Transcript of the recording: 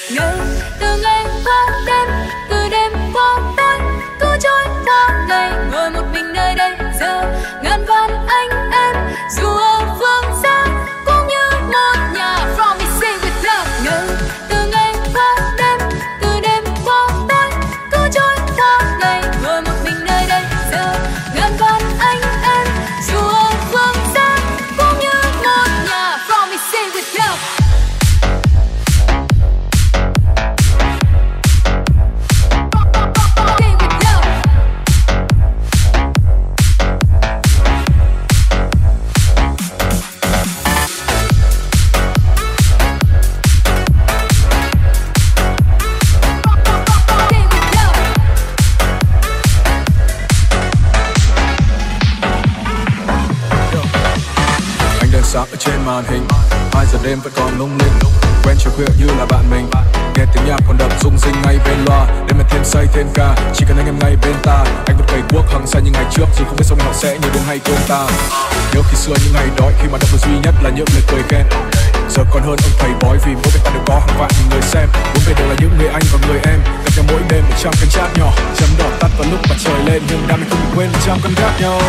Ngày từ ngày qua đêm, từ đêm qua tối, cứ trôi qua ngày, ngồi một mình nơi đây giờ ngàn vạn anh em dù ở phương xa cũng như một nhà. From me say with love. Ngày từ ngày qua đêm, từ đêm qua tối, cứ trôi qua ngày, ngồi một mình nơi đây giờ ngàn vạn anh em dù ở phương xa cũng như một nhà. From me say with love. Sáng ở trên màn hình 2 giờ đêm vẫn còn lung linh, quen chiều khuya như là bạn mình, nghe tiếng nhạc còn đập rung rinh ngay bên loa, đêm mà thêm say thêm ca, chỉ cần anh em ngay bên ta. Anh vẫn cày cuốc hăng say như ngày trước, dù không biết sau này họ sẽ nhớ đến hay quên ta. Nhớ khi xưa những ngày đói, khi mà đọc được duy nhất là những lời cười khen. Giờ còn hơn ông thầy bói vì mỗi việc ta đều có hàng vạn người xem. Bốn bề đều là những người anh và người em, gặp nhau mỗi đêm 100 cánh chat nhỏ, chấm đỏ tắt vào lúc mặt trời lên, nhưng đam mê không bị quên 100 cân gác nhau.